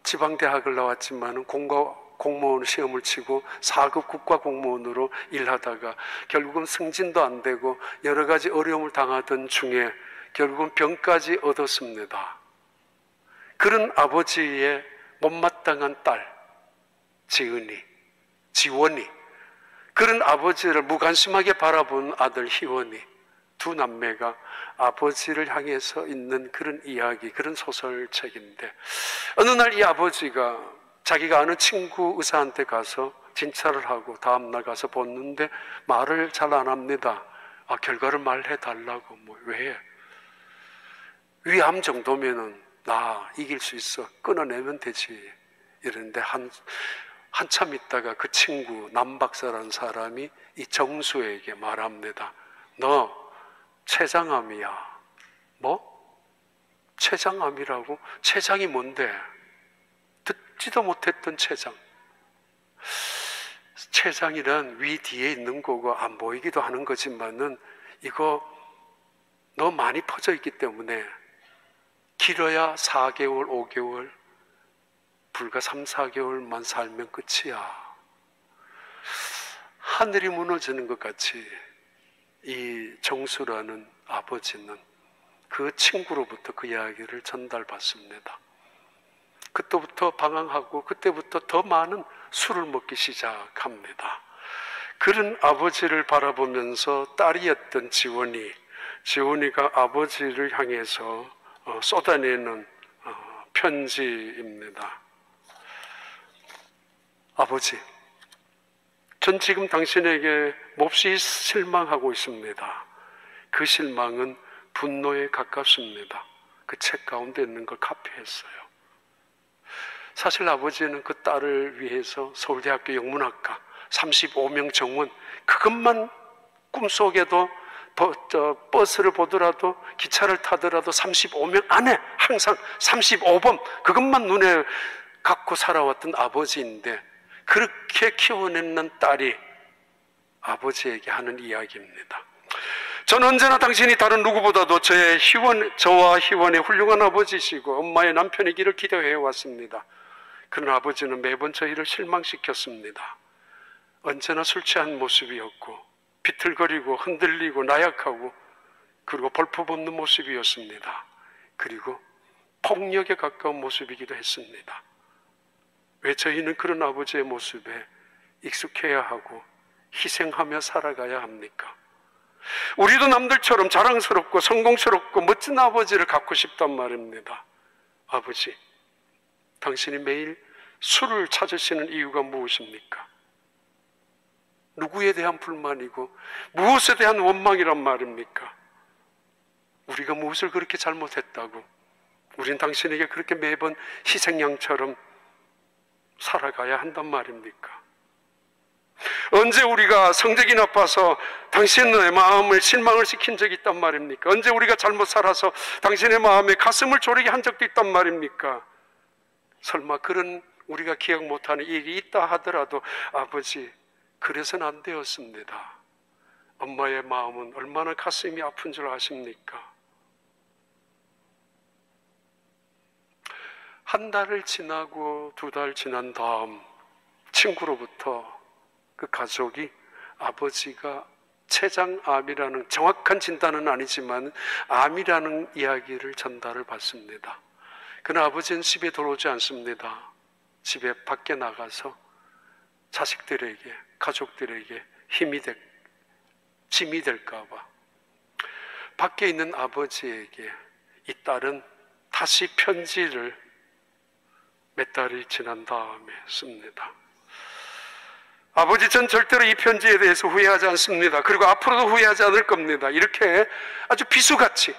지방대학을 나왔지만 공무원 시험을 치고 4급 국가공무원으로 일하다가 결국은 승진도 안 되고 여러 가지 어려움을 당하던 중에 결국은 병까지 얻었습니다. 그런 아버지의 못마땅한 딸 지원이, 그런 아버지를 무관심하게 바라본 아들 희원이, 두 남매가 아버지를 향해서 있는 그런 이야기, 그런 소설책인데, 어느 날 이 아버지가 자기가 아는 친구 의사한테 가서 진찰을 하고 다음날 가서 보는데 말을 잘 안 합니다. 결과를 말해달라고. 왜? 위암 정도면은 나 이길 수 있어. 끊어내면 되지. 이랬는데 한참 있다가 그 친구 남박사라는 사람이 이 정수에게 말합니다. 너 췌장암이야. 뭐? 췌장암이라고? 췌장이 뭔데? 듣지도 못했던 췌장. 췌장이란 위 뒤에 있는 거고 안 보이기도 하는 거지만은 이거 너무 많이 퍼져 있기 때문에 길어야 4개월, 5개월, 불과 3, 4개월만 살면 끝이야. 하늘이 무너지는 것 같이 이 정수라는 아버지는 그 친구로부터 그 이야기를 전달받습니다. 그때부터 방황하고 그때부터 더 많은 술을 먹기 시작합니다. 그런 아버지를 바라보면서 딸이었던 지원이가 아버지를 향해서 쏟아내는 편지입니다. 아버지, 전 지금 당신에게 몹시 실망하고 있습니다. 그 실망은 분노에 가깝습니다. 그 책 가운데 있는 걸 카피했어요. 사실 아버지는 그 딸을 위해서 서울대학교 영문학과 35명 정원, 그것만 꿈속에도 버스를 보더라도 기차를 타더라도 35명 안에 항상 35번 그것만 눈에 갖고 살아왔던 아버지인데, 그렇게 키워내는 딸이 아버지에게 하는 이야기입니다. 저는 언제나 당신이 다른 누구보다도 저와 희원의 훌륭한 아버지시고 엄마의 남편이기를 기대해 왔습니다. 그러나 아버지는 매번 저희를 실망시켰습니다. 언제나 술 취한 모습이었고 비틀거리고 흔들리고 나약하고 그리고 벌퍼벗는 모습이었습니다. 그리고 폭력에 가까운 모습이기도 했습니다. 왜 저희는 그런 아버지의 모습에 익숙해야 하고 희생하며 살아가야 합니까? 우리도 남들처럼 자랑스럽고 성공스럽고 멋진 아버지를 갖고 싶단 말입니다. 아버지, 당신이 매일 술을 찾으시는 이유가 무엇입니까? 누구에 대한 불만이고 무엇에 대한 원망이란 말입니까? 우리가 무엇을 그렇게 잘못했다고 우린 당신에게 그렇게 매번 희생양처럼 살아가야 한단 말입니까? 언제 우리가 성적이 나빠서 당신의 마음을 실망을 시킨 적이 있단 말입니까? 언제 우리가 잘못 살아서 당신의 마음에 가슴을 졸이게 한 적도 있단 말입니까? 설마 그런 우리가 기억 못하는 일이 있다 하더라도 아버지, 그래서는 안 되었습니다. 엄마의 마음은 얼마나 가슴이 아픈 줄 아십니까? 한 달을 지나고 2달 지난 다음 친구로부터 그 가족이 아버지가 췌장암이라는, 정확한 진단은 아니지만 암이라는 이야기를 전달을 받습니다. 그러나 아버지는 집에 들어오지 않습니다. 집에 밖에 나가서 자식들에게, 가족들에게 짐이 될까 봐 밖에 있는 아버지에게 이 딸은 다시 편지를 몇 달이 지난 다음에 씁니다. 아버지, 전 절대로 이 편지에 대해서 후회하지 않습니다. 그리고 앞으로도 후회하지 않을 겁니다. 이렇게 아주 비수같이,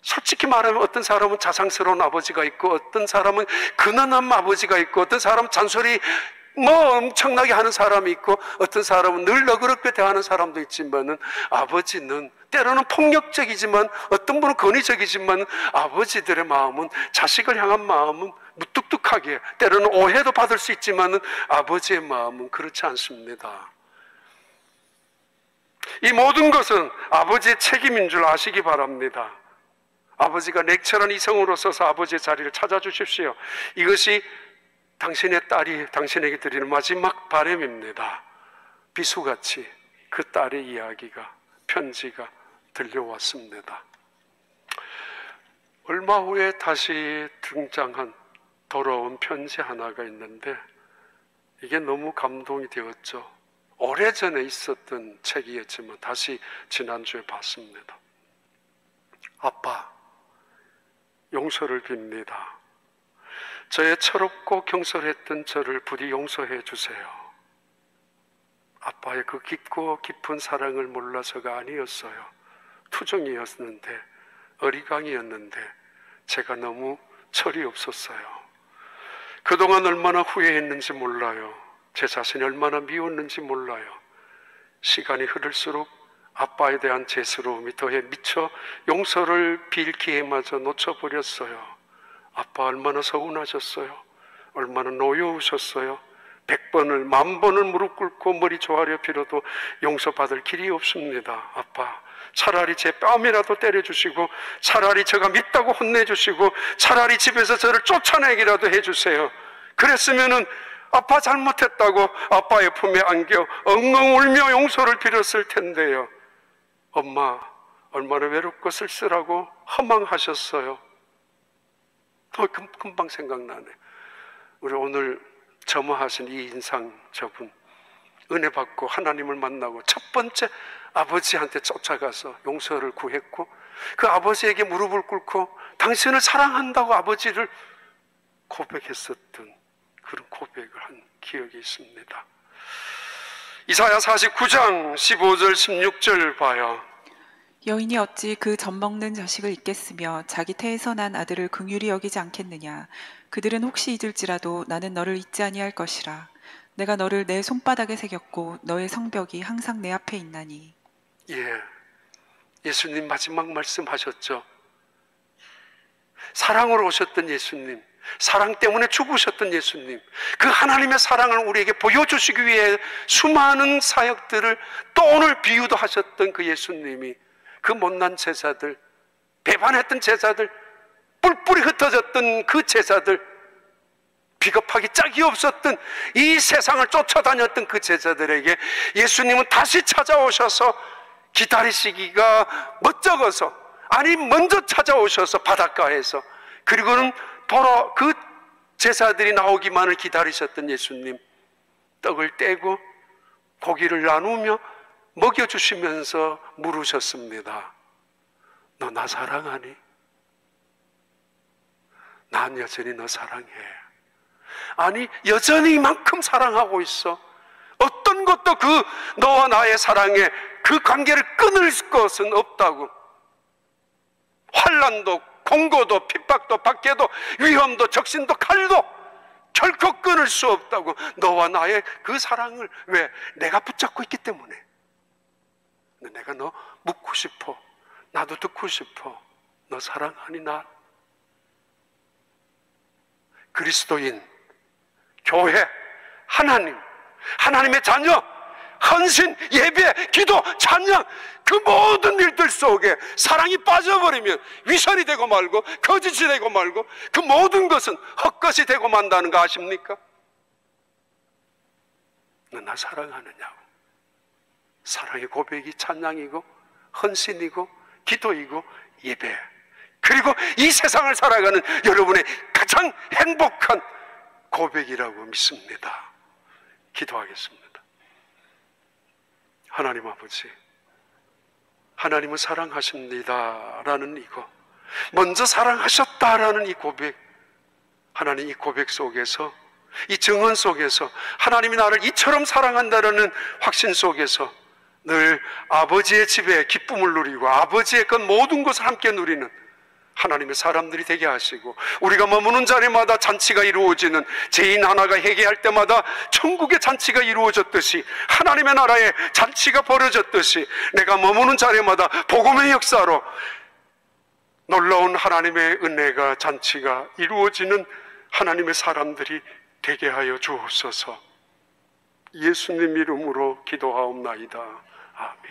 솔직히 말하면 어떤 사람은 자상스러운 아버지가 있고 어떤 사람은 근엄한 아버지가 있고 어떤 사람은 잔소리 엄청나게 하는 사람이 있고 어떤 사람은 늘 너그럽게 대하는 사람도 있지만은 아버지는 때로는 폭력적이지만 어떤 분은 권위적이지만 아버지들의 마음은, 자식을 향한 마음은 무뚝뚝하게, 때로는 오해도 받을 수 있지만은 아버지의 마음은 그렇지 않습니다. 이 모든 것은 아버지의 책임인 줄 아시기 바랍니다. 아버지가 냉철한 이성으로 서서 아버지의 자리를 찾아주십시오. 이것이 당신의 딸이 당신에게 드리는 마지막 바람입니다. 비수같이 그 딸의 이야기가, 편지가 들려왔습니다. 얼마 후에 다시 등장한 돌아온 편지 하나가 있는데 이게 너무 감동이 되었죠. 오래전에 있었던 책이었지만 다시 지난주에 봤습니다. 아빠, 용서를 빕니다. 저의 철없고 경솔했던 저를 부디 용서해 주세요. 아빠의 그 깊고 깊은 사랑을 몰라서가 아니었어요. 투정이었는데, 어리광이었는데 제가 너무 철이 없었어요. 그동안 얼마나 후회했는지 몰라요. 제 자신이 얼마나 미웠는지 몰라요. 시간이 흐를수록 아빠에 대한 죄스러움이 더해 미쳐 용서를 빌 기회마저 놓쳐버렸어요. 아빠 얼마나 서운하셨어요. 얼마나 노여우셨어요. 100번을 10,000번을 무릎 꿇고 머리 조아려 빌어도 용서받을 길이 없습니다. 아빠, 차라리 제 뺨이라도 때려주시고, 차라리 제가 밉다고 혼내주시고, 차라리 집에서 저를 쫓아내기라도 해주세요. 그랬으면은 아빠 잘못했다고 아빠의 품에 안겨 엉엉 울며 용서를 빌었을 텐데요. 엄마 얼마나 외롭고 쓸쓸하고 허망하셨어요. 금방 생각나네. 우리 오늘 점화하신 이 인상 저분, 은혜 받고 하나님을 만나고 첫 번째 아버지한테 쫓아가서 용서를 구했고, 그 아버지에게 무릎을 꿇고 당신을 사랑한다고 아버지를 고백했었던 그런 고백을 한 기억이 있습니다. 이사야 49장 15절 16절 봐요. 여인이 어찌 그 젖먹는 자식을 잊겠으며 자기 태에서 난 아들을 긍휼히 여기지 않겠느냐. 그들은 혹시 잊을지라도 나는 너를 잊지 아니할 것이라. 내가 너를 내 손바닥에 새겼고 너의 성벽이 항상 내 앞에 있나니. 예, 예수님 마지막 말씀하셨죠. 사랑으로 오셨던 예수님, 사랑 때문에 죽으셨던 예수님, 그 하나님의 사랑을 우리에게 보여주시기 위해 수많은 사역들을 또 오늘 비유도 하셨던 그 예수님이 그 못난 제자들, 배반했던 제자들, 뿔뿔이 흩어졌던 그 제자들, 비겁하기 짝이 없었던 이 세상을 쫓아다녔던 그 제자들에게 예수님은 다시 찾아오셔서 기다리시기가 멋쩍어서, 아니 먼저 찾아오셔서 바닷가에서, 그리고는 그 제자들이 나오기만을 기다리셨던 예수님, 떡을 떼고 고기를 나누며 먹여주시면서 물으셨습니다. 너 나 사랑하니? 난 여전히 너 사랑해. 아니, 여전히 이만큼 사랑하고 있어. 어떤 것도 그 너와 나의 사랑에 그 관계를 끊을 것은 없다고. 환난도 공고도 핍박도 박해도 위험도 적신도 칼도 결코 끊을 수 없다고. 너와 나의 그 사랑을, 왜? 내가 붙잡고 있기 때문에. 내가 너 묻고 싶어. 나도 듣고 싶어. 너 사랑하니 나? 그리스도인, 교회, 하나님, 하나님의 자녀, 헌신, 예배, 기도, 찬양, 그 모든 일들 속에 사랑이 빠져버리면 위선이 되고 말고 거짓이 되고 말고 그 모든 것은 헛것이 되고 만다는 거 아십니까? 너 나 사랑하느냐고. 사랑의 고백이 찬양이고 헌신이고 기도이고 예배, 그리고 이 세상을 살아가는 여러분의 가장 행복한 고백이라고 믿습니다. 기도하겠습니다. 하나님 아버지, 하나님은 사랑하십니다라는 이거, 먼저 사랑하셨다라는 이 고백, 하나님 이 고백 속에서, 이 증언 속에서, 하나님이 나를 이처럼 사랑한다라는 확신 속에서 늘 아버지의 집에 기쁨을 누리고 아버지의 그 모든 것을 함께 누리는 하나님의 사람들이 되게 하시고, 우리가 머무는 자리마다 잔치가 이루어지는, 죄인 하나가 회개할 때마다 천국의 잔치가 이루어졌듯이, 하나님의 나라의 잔치가 벌어졌듯이, 내가 머무는 자리마다 복음의 역사로 놀라운 하나님의 은혜가, 잔치가 이루어지는 하나님의 사람들이 되게 하여 주옵소서. 예수님 이름으로 기도하옵나이다. 아멘.